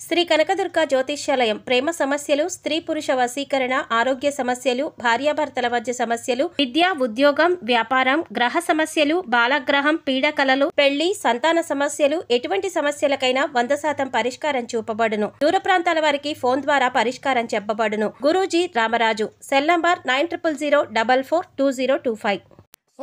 శ్రీ కనకదుర్గ జ్యోతిష్యాలయం ప్రేమ సమస్యలు, స్త్రీ పురుష వశీకరణ, ఆరోగ్య సమస్యలు, భార్యాభర్తల మధ్య సమస్యలు, విద్య, ఉద్యోగం, వ్యాపారం, గ్రహ సమస్యలు, బాలగ్రహం, పీడకలలు, పెళ్లి, సంతాన సమస్యలు, ఎటువంటి సమస్యలకైనా 100% పరిష్కారం చూపబడును. దూర ప్రాంతాల వారికి ఫోన్ ద్వారా పరిష్కారం చెప్పబడును. గురూజీ రామరాజు. Cell number 9000442025.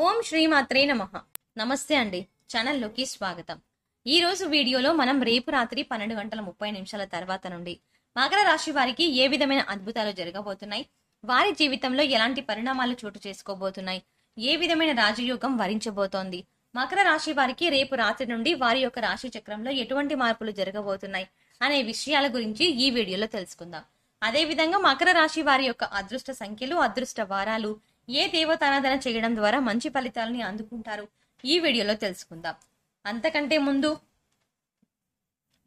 ఓం శ్రీమాత్రే నమః. నమస్తే అండి, ఛానల్లోకి స్వాగతం. ఈ రోజు వీడియోలో మనం రేపు రాత్రి 12:30 తర్వాత నుండి మకర రాశి వారికి ఏ విధమైన అద్భుతాలు జరగబోతున్నాయి, వారి జీవితంలో ఎలాంటి పరిణామాలు చోటు చేసుకోబోతున్నాయి, ఏ విధమైన రాజయోగం వరించబోతోంది, మకర రాశి వారికి రేపు రాత్రి నుండి వారి యొక్క రాశి చక్రంలో ఎటువంటి మార్పులు జరగబోతున్నాయి అనే విషయాల గురించి ఈ వీడియోలో తెలుసుకుందాం. అదే విధంగా మకర రాశి వారి యొక్క అదృష్ట సంఖ్యలు, అదృష్ట వారాలు, ఏ దేవతారాధన చేయడం ద్వారా మంచి ఫలితాలని అందుకుంటారు ఈ వీడియోలో తెలుసుకుందాం. అంతకంటే ముందు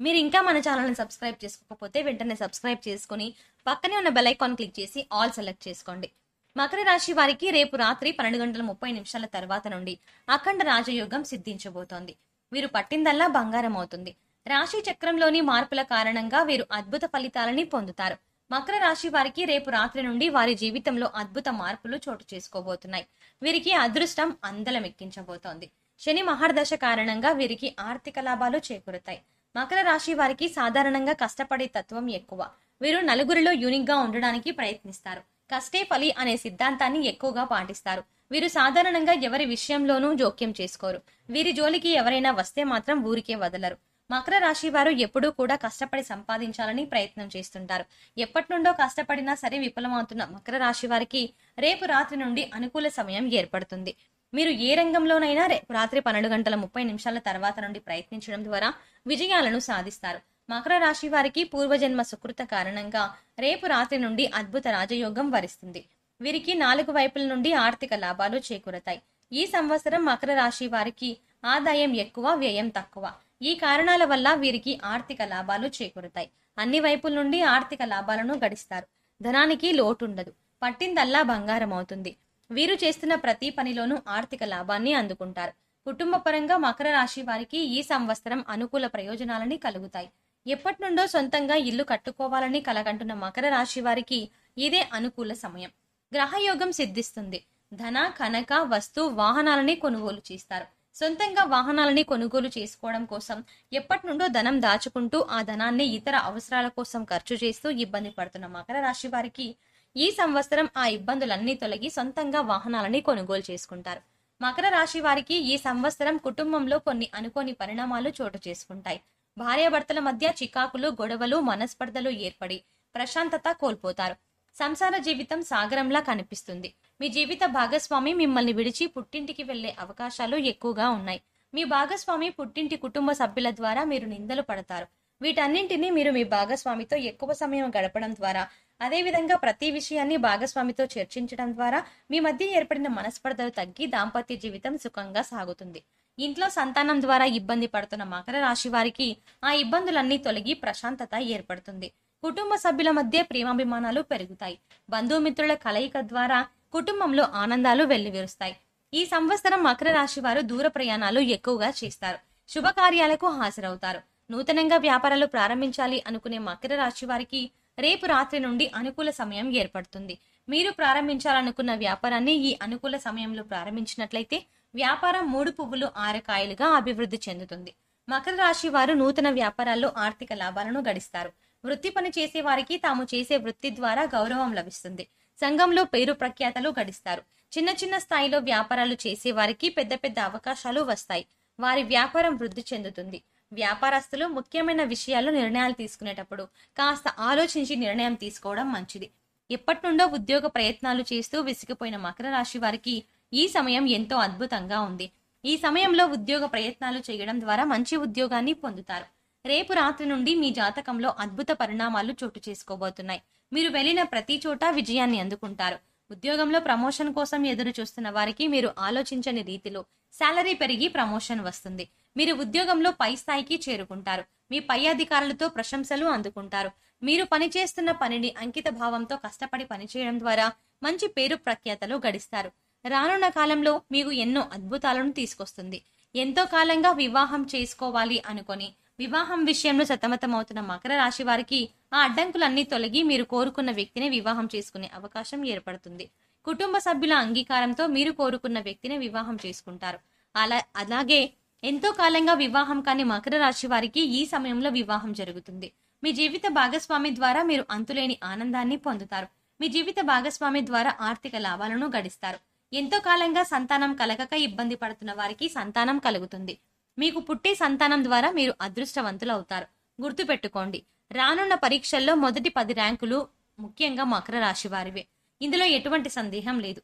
మీరు ఇంకా మన ఛానల్ని సబ్స్క్రైబ్ చేసుకోకపోతే వెంటనే సబ్స్క్రైబ్ చేసుకుని పక్కనే ఉన్న బెల్ ఐకాన్ క్లిక్ చేసి ఆల్ సెలెక్ట్ చేసుకోండి. మకర రాశి వారికి రేపు రాత్రి 12:30 తర్వాత నుండి అఖండ రాజయోగం సిద్ధించబోతోంది. వీరు పట్టిందల్లా బంగారం అవుతుంది. రాశి చక్రంలోని మార్పుల కారణంగా వీరు అద్భుత ఫలితాలని పొందుతారు. మకర రాశి వారికి రేపు రాత్రి నుండి వారి జీవితంలో అద్భుత మార్పులు చోటు చేసుకోబోతున్నాయి. వీరికి అదృష్టం అందలమెక్కించబోతోంది. శని మహర్దశ కారణంగా వీరికి ఆర్థిక లాభాలు చేకూరుతాయి. మకర రాశి వారికి సాధారణంగా కష్టపడే తత్వం ఎక్కువ. వీరు నలుగురిలో యూనిక్ గా ఉండడానికి ప్రయత్నిస్తారు. కష్టే ఫలి అనే సిద్ధాంతాన్ని ఎక్కువగా పాటిస్తారు. వీరు సాధారణంగా ఎవరి విషయంలోనూ జోక్యం చేసుకోరు. వీరి జోలికి ఎవరైనా వస్తే మాత్రం ఊరికే వదలరు. మకర రాశి వారు ఎప్పుడూ కూడా కష్టపడి సంపాదించాలని ప్రయత్నం చేస్తుంటారు. ఎప్పటి నుండో కష్టపడినా సరే విఫలమవుతున్న మకర రాశి వారికి రేపు రాత్రి నుండి అనుకూల సమయం ఏర్పడుతుంది. మీరు ఏ రంగంలోనైనా రేపు రాత్రి 12:30 తర్వాత నుండి ప్రయత్నించడం ద్వారా విజయాలను సాధిస్తారు. మకర రాశి వారికి పూర్వజన్మ సుకృత కారణంగా రేపు రాత్రి నుండి అద్భుత రాజయోగం వరిస్తుంది. వీరికి 4 వైపుల నుండి ఆర్థిక లాభాలు చేకూరతాయి. ఈ సంవత్సరం మకర రాశి వారికి ఆదాయం ఎక్కువ, వ్యయం తక్కువ. ఈ కారణాల వల్ల వీరికి ఆర్థిక లాభాలు చేకూరతాయి. అన్ని వైపుల నుండి ఆర్థిక లాభాలను గడిస్తారు. ధనానికి లోటుండదు. పట్టిందల్లా బంగారం అవుతుంది. వీరు చేస్తున్న ప్రతి పనిలోనూ ఆర్థిక లాభాన్ని అందుకుంటారు. కుటుంబ పరంగా మకర రాశి వారికి ఈ సంవత్సరం అనుకూల ప్రయోజనాలని కలుగుతాయి. ఎప్పటి నుండో సొంతంగా ఇల్లు కట్టుకోవాలని కలగంటున్న మకర రాశి వారికి ఇదే అనుకూల సమయం. గ్రహయోగం సిద్ధిస్తుంది. ధన, కనక, వస్తు, వాహనాలని కొనుగోలు చేస్తారు. సొంతంగా వాహనాలని కొనుగోలు చేసుకోవడం కోసం ఎప్పటి నుండో ధనం దాచుకుంటూ ఆ ధనాన్ని ఇతర అవసరాల కోసం ఖర్చు చేస్తూ ఇబ్బంది పడుతున్న మకర రాశి వారికి ఈ సంవత్సరం ఆ ఇబ్బందులన్నీ తొలగి సొంతంగా వాహనాలని కొనుగోలు చేసుకుంటారు. మకర రాశి వారికి ఈ సంవత్సరం కుటుంబంలో కొన్ని అనుకోని పరిణామాలు చోటు చేసుకుంటాయి. భార్యాభర్తల మధ్య చికాకులు, గొడవలు, మనస్పర్ధలు ఏర్పడి ప్రశాంతత కోల్పోతారు. సంసార జీవితం సాగరంలా కనిపిస్తుంది. మీ జీవిత భాగస్వామి మిమ్మల్ని విడిచి పుట్టింటికి వెళ్లే అవకాశాలు ఎక్కువగా ఉన్నాయి. మీ భాగస్వామి పుట్టింటి కుటుంబ సభ్యుల ద్వారా మీరు నిందలు పడతారు. వీటన్నింటినీ మీరు మీ భాగస్వామితో ఎక్కువ సమయం గడపడం ద్వారా, అదేవిధంగా ప్రతి విషయాన్ని భాగస్వామితో చర్చించడం ద్వారా మీ మధ్య ఏర్పడిన మనస్పర్ధలు తగ్గి దాంపత్య జీవితం సుఖంగా సాగుతుంది. ఇంట్లో సంతానం ద్వారా ఇబ్బంది పడుతున్న మకర రాశి వారికి ఆ ఇబ్బందులన్నీ తొలగి ప్రశాంతత ఏర్పడుతుంది. కుటుంబ సభ్యుల మధ్య ప్రేమాభిమానాలు పెరుగుతాయి. బంధుమిత్రుల కలయిక ద్వారా కుటుంబంలో ఆనందాలు వెల్లివిరుస్తాయి. ఈ సంవత్సరం మకర రాశి వారు దూర ప్రయాణాలు ఎక్కువగా చేస్తారు. శుభకార్యాలకు హాజరవుతారు. నూతనంగా వ్యాపారాలు ప్రారంభించాలి అనుకునే మకర రాశి వారికి రేపు రాత్రి నుండి అనుకూల సమయం ఏర్పడుతుంది. మీరు ప్రారంభించాలనుకున్న వ్యాపారాన్ని ఈ అనుకూల సమయంలో ప్రారంభించినట్లయితే వ్యాపారం 3 పువ్వులు 6 కాయలుగా అభివృద్ధి చెందుతుంది. మకర రాశి వారు నూతన వ్యాపారాల్లో ఆర్థిక లాభాలను గడిస్తారు. వృత్తి పని చేసే వారికి తాము చేసే వృత్తి ద్వారా గౌరవం లభిస్తుంది. సంఘంలో పేరు ప్రఖ్యాతలు గడిస్తారు. చిన్న చిన్న స్థాయిలో వ్యాపారాలు చేసే వారికి పెద్ద పెద్ద అవకాశాలు వస్తాయి. వారి వ్యాపారం వృద్ధి చెందుతుంది. వ్యాపారస్తులు ముఖ్యమైన విషయాల్లో నిర్ణయాలు తీసుకునేటప్పుడు కాస్త ఆలోచించి నిర్ణయం తీసుకోవడం మంచిది. ఎప్పటి నుండో ఉద్యోగ ప్రయత్నాలు చేస్తూ విసిగిపోయిన మకర రాశి వారికి ఈ సమయం ఎంతో అద్భుతంగా ఉంది. ఈ సమయంలో ఉద్యోగ ప్రయత్నాలు చేయడం ద్వారా మంచి ఉద్యోగాన్ని పొందుతారు. రేపు రాత్రి నుండి మీ జాతకంలో అద్భుత పరిణామాలు చోటు చేసుకోబోతున్నాయి. మీరు వెళ్లిన ప్రతి చోట విజయాన్ని అందుకుంటారు. ఉద్యోగంలో ప్రమోషన్ కోసం ఎదురు చూస్తున్న వారికి మీరు ఆలోచించని రీతిలో శాలరీ పెరిగి ప్రమోషన్ వస్తుంది. మీరు ఉద్యోగంలో పై స్థాయికి చేరుకుంటారు. మీ పై అధికారులతో ప్రశంసలు అందుకుంటారు. మీరు పనిచేస్తున్న పనిని అంకిత భావంతో కష్టపడి పనిచేయడం ద్వారా మంచి పేరు ప్రఖ్యాతలు గడిస్తారు. రానున్న కాలంలో మీకు ఎన్నో అద్భుతాలను తీసుకొస్తుంది. ఎంతో కాలంగా వివాహం చేసుకోవాలి అనుకొని వివాహం విషయంలో సతమతమవుతున్న మకర రాశి వారికి ఆ అడ్డంకులన్నీ తొలగి మీరు కోరుకున్న వ్యక్తిని వివాహం చేసుకునే అవకాశం ఏర్పడుతుంది. కుటుంబ సభ్యుల అంగీకారంతో మీరు కోరుకున్న వ్యక్తిని వివాహం చేసుకుంటారు. అలాగే ఎంతో కాలంగా వివాహం కాని మకర రాశి వారికి ఈ సమయంలో వివాహం జరుగుతుంది. మీ జీవిత భాగస్వామి ద్వారా మీరు అంతులేని ఆనందాన్ని పొందుతారు. మీ జీవిత భాగస్వామి ద్వారా ఆర్థిక లాభాలను గడిస్తారు. ఎంతో కాలంగా సంతానం కలగక ఇబ్బంది పడుతున్న వారికి సంతానం కలుగుతుంది. మీకు పుట్టే సంతానం ద్వారా మీరు అదృష్టవంతులు అవుతారు. గుర్తుపెట్టుకోండి, రానున్న పరీక్షల్లో మొదటి 10 ర్యాంకులు ముఖ్యంగా మకర రాశి వారివే. ఇందులో ఎటువంటి సందేహం లేదు.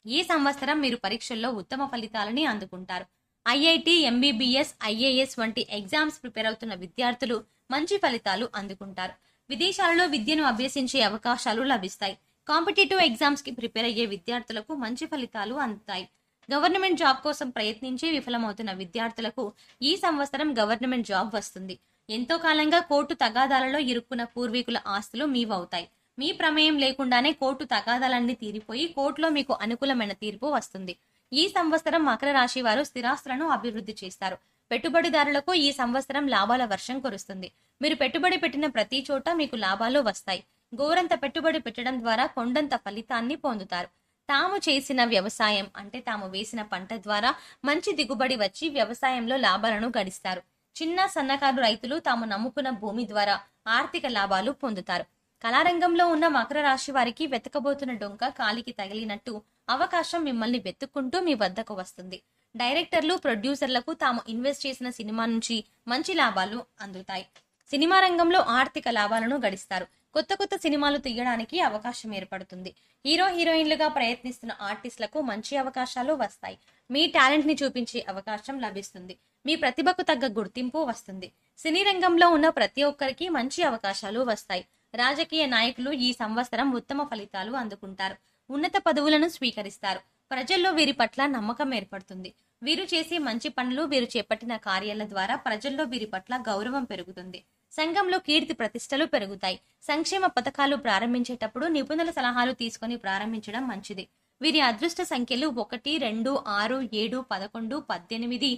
ఈ సంవత్సరం మీరు పరీక్షల్లో ఉత్తమ ఫలితాలని అందుకుంటారు. ఐఐటి, ఎంబీబీఎస్, ఐఏఎస్ వంటి ఎగ్జామ్స్ ప్రిపేర్ అవుతున్న విద్యార్థులు మంచి ఫలితాలు అందుకుంటారు. విదేశాలలో విద్యను అభ్యసించే అవకాశాలు లభిస్తాయి. కాంపిటేటివ్ ఎగ్జామ్స్ కి ప్రిపేర్ అయ్యే విద్యార్థులకు మంచి ఫలితాలు అందుతాయి. గవర్నమెంట్ జాబ్ కోసం ప్రయత్నించి విఫలమవుతున్న విద్యార్థులకు ఈ సంవత్సరం గవర్నమెంట్ జాబ్ వస్తుంది. ఎంతో కాలంగా కోర్టు తగాదాలలో ఇరుక్కున్న పూర్వీకుల ఆస్తులు మీవవుతాయి. మీ ప్రమేయం లేకుండానే కోర్టు తగాదాలన్నీ తీరిపోయి కోర్టులో మీకు అనుకూలమైన తీర్పు వస్తుంది. ఈ సంవత్సరం మకర రాశి వారు స్థిరాస్తులను అభివృద్ధి చేస్తారు. పెట్టుబడిదారులకు ఈ సంవత్సరం లాభాల వర్షం కురుస్తుంది. మీరు పెట్టుబడి పెట్టిన ప్రతి చోట మీకు లాభాలు వస్తాయి. గోరంత పెట్టుబడి పెట్టడం ద్వారా కొండంత ఫలితాన్ని పొందుతారు. తాము చేసిన వ్యవసాయం అంటే తాము వేసిన పంట ద్వారా మంచి దిగుబడి వచ్చి వ్యవసాయంలో లాభాలను గడిస్తారు. చిన్న సన్నకారు రైతులు తాము నమ్ముకున్న భూమి ద్వారా ఆర్థిక లాభాలు పొందుతారు. కళారంగంలో ఉన్న మకర రాశి వారికి వెతకబోతున్న డొంక కాలికి తగిలినట్టు అవకాశం మిమ్మల్ని వెతుక్కుంటూ మీ వద్దకు వస్తుంది. డైరెక్టర్లు, ప్రొడ్యూసర్లకు తాము ఇన్వెస్ట్ చేసిన సినిమా నుంచి మంచి లాభాలు అందుతాయి. సినిమా రంగంలో ఆర్థిక లాభాలను గడిస్తారు. కొత్త సినిమాలు తీయడానికి అవకాశం ఏర్పడుతుంది. హీరో, హీరోయిన్లుగా ప్రయత్నిస్తున్న ఆర్టిస్టులకు మంచి అవకాశాలు వస్తాయి. మీ టాలెంట్ ని చూపించే అవకాశం లభిస్తుంది. మీ ప్రతిభకు తగ్గ గుర్తింపు వస్తుంది. సినీ రంగంలో ఉన్న ప్రతి ఒక్కరికి మంచి అవకాశాలు వస్తాయి. రాజకీయ నాయకులు ఈ సంవత్సరం ఉత్తమ ఫలితాలు అందుకుంటారు. ఉన్నత పదవులను స్వీకరిస్తారు. ప్రజల్లో వీరి పట్ల నమ్మకం ఏర్పడుతుంది. వీరు చేసే మంచి పనులు, వీరు చేపట్టిన కార్యాల ద్వారా ప్రజల్లో వీరి పట్ల గౌరవం పెరుగుతుంది. సంఘంలో కీర్తి ప్రతిష్టలు పెరుగుతాయి. సంక్షేమ పథకాలు ప్రారంభించేటప్పుడు నిపుణుల సలహాలు తీసుకొని ప్రారంభించడం మంచిది. వీరి అదృష్ట సంఖ్యలు 1, 2, 6, 7, 11, 18,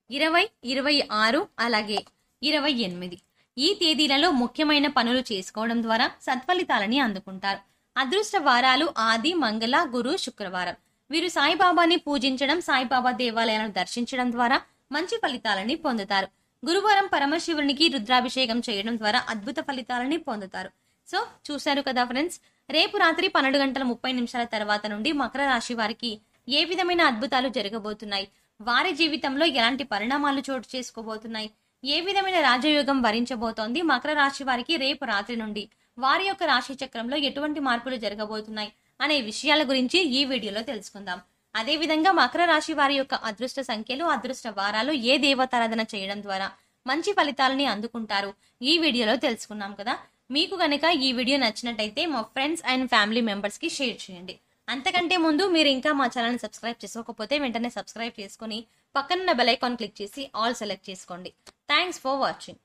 20, 26 అలాగే 28. ఈ తేదీలలో ముఖ్యమైన పనులు చేసుకోవడం ద్వారా సత్ఫలితాలని అందుకుంటారు. అదృష్ట వారాలు ఆది, మంగళ, గురు, శుక్రవారం. వీరు సాయిబాబాని పూజించడం, సాయిబాబా దేవాలయాలను దర్శించడం ద్వారా మంచి ఫలితాలని పొందుతారు. గురువారం పరమశివునికి రుద్రాభిషేకం చేయడం ద్వారా అద్భుత ఫలితాలని పొందుతారు. సో చూశారు కదా ఫ్రెండ్స్, రేపు రాత్రి 12:30 తర్వాత నుండి మకర రాశి వారికి ఏ విధమైన అద్భుతాలు జరగబోతున్నాయి, వారి జీవితంలో ఎలాంటి పరిణామాలు చోటు చేసుకోబోతున్నాయి, ఏ విధమైన రాజయోగం వరించబోతోంది, మకర రాశి వారికి రేపు రాత్రి నుండి వారి యొక్క రాశి చక్రంలో ఎటువంటి మార్పులు జరగబోతున్నాయి అనే విషయాల గురించి ఈ వీడియోలో తెలుసుకుందాం. అదే విధంగా మకర రాశి వారి యొక్క అదృష్ట సంఖ్యలు, అదృష్ట వారాలు, ఏ దేవతారాధన చేయడం ద్వారా మంచి ఫలితాలని అందుకుంటారు ఈ వీడియోలో తెలుసుకున్నాం కదా. మీకు గనక ఈ వీడియో నచ్చినట్టయితే మా ఫ్రెండ్స్ అండ్ ఫ్యామిలీ మెంబర్స్ కి షేర్ చేయండి. అంతకంటే ముందు మీరు ఇంకా మా ఛానల్ సబ్స్క్రైబ్ చేసుకోకపోతే వెంటనే సబ్స్క్రైబ్ చేసుకుని పక్కనున్న బెల్ ఐకాన్ క్లిక్ చేసి ఆల్ సెలెక్ట్ చేసుకోండి. Thanks for watching.